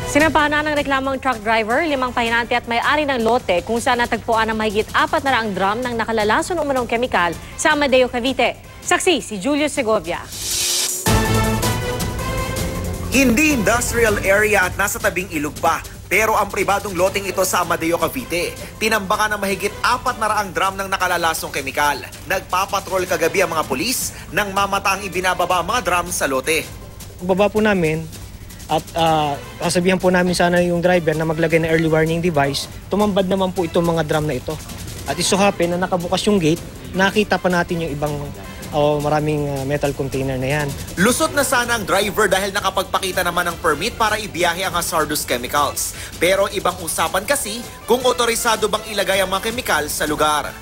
Sinampahan na ng reklamong truck driver, 5 pahinante at may-ari ng lote kung saan natagpuan ng mahigit 400 drum ng nakalalason umunong kemikal sa Amadeo, Cavite. Saksi si Julio Segovia. Hindi industrial area at nasa tabing ilog pa, pero ang pribadong loteng ito sa Amadeo, Cavite. Tinambakan ng mahigit 400 drum ng nakalalasong kemikal. Nagpapatrol kagabi ang mga pulis nang mamata ang ibinababa ang mga drum sa lote. Baba po namin at sasabihan po namin sana yung driver na maglagay ng early warning device. Tumambad naman po itong mga drum na ito. At isuhapin na nakabukas yung gate, nakita pa natin yung ibang maraming metal container na yan. Lusot na sana ang driver dahil nakapagpakita naman ng permit para ibiyahe ang hazardous chemicals. Pero ibang usapan kasi kung otorisado bang ilagay ang mga kemikal sa lugar.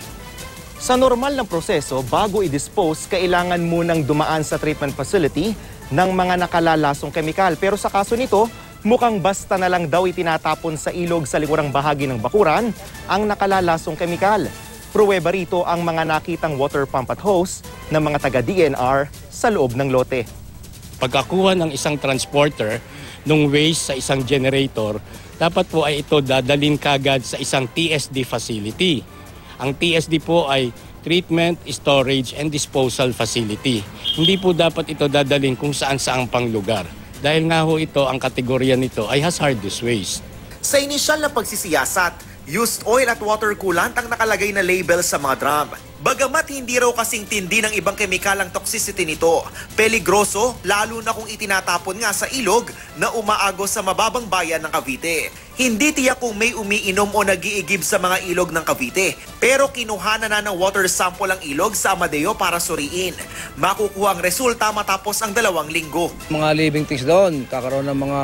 Sa normal na proseso, bago i-dispose, kailangan munang dumaan sa treatment facility ng mga nakalalasong kemikal. Pero sa kaso nito, mukhang basta na lang daw itinatapon sa ilog sa likurang bahagi ng bakuran ang nakalalasong kemikal. Pruweba rito ang mga nakitang water pump at hose ng mga taga-DNR sa loob ng lote. Pagkakuha ng isang transporter ng waste sa isang generator, dapat po ay ito dadalhin kagad sa isang TSD facility. Ang TSD po ay Treatment, Storage, and Disposal Facility. Hindi po dapat ito dadalhin kung saan-saang pang lugar. Dahil nga ho ito, ang kategorya nito ay hazardous waste. Sa inisyal na pagsisiyasat, used oil at water coolant ang nakalagay na label sa mga drum. Bagamat hindi raw kasing tindi ng ibang kemikal ang toxicity nito, peligroso lalo na kung itinatapon nga sa ilog na umaagos sa mababang bayan ng Cavite. Hindi tiyak kung may umiinom o nag-iigib sa mga ilog ng Cavite, pero kinuhanan na ng water sample ang ilog sa Amadeo para suriin. Makukuha ang resulta matapos ang 2 linggo. Mga living things doon, kakaroon ng mga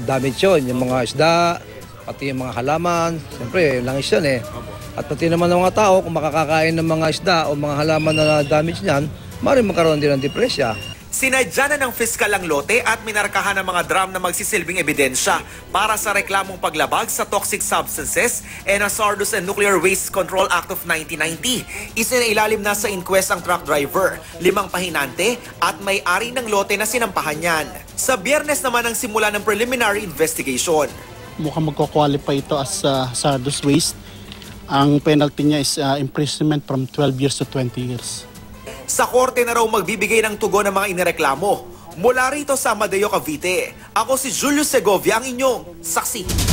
damage yun, yung mga isda, pati yung mga halaman, siyempre langis yan eh. At pati naman ng mga tao, kung makakakain ng mga isda o mga halaman na damage niyan, maaaring magkaroon din ng depresya. Sinadya na ng fiskal ang lote at minarkahan ng mga drum na magsisilbing ebidensya para sa reklamong paglabag sa Toxic Substances and Hazardous and Nuclear Waste Control Act of 1990. Isinailalim na sa inquest ang truck driver, 5 pahinante at may-ari ng lote na sinampahan niyan. Sa Biyernes naman ang simula ng preliminary investigation. Mukhang magko-qualify ito as hazardous waste. Ang penalty niya is imprisonment from 12 years to 20 years. Sa korte na raw magbibigay ng tugon ng mga inireklamo. Mula rito sa Amadeo, Cavite, ako si Julio Segovia, ang inyong saksi.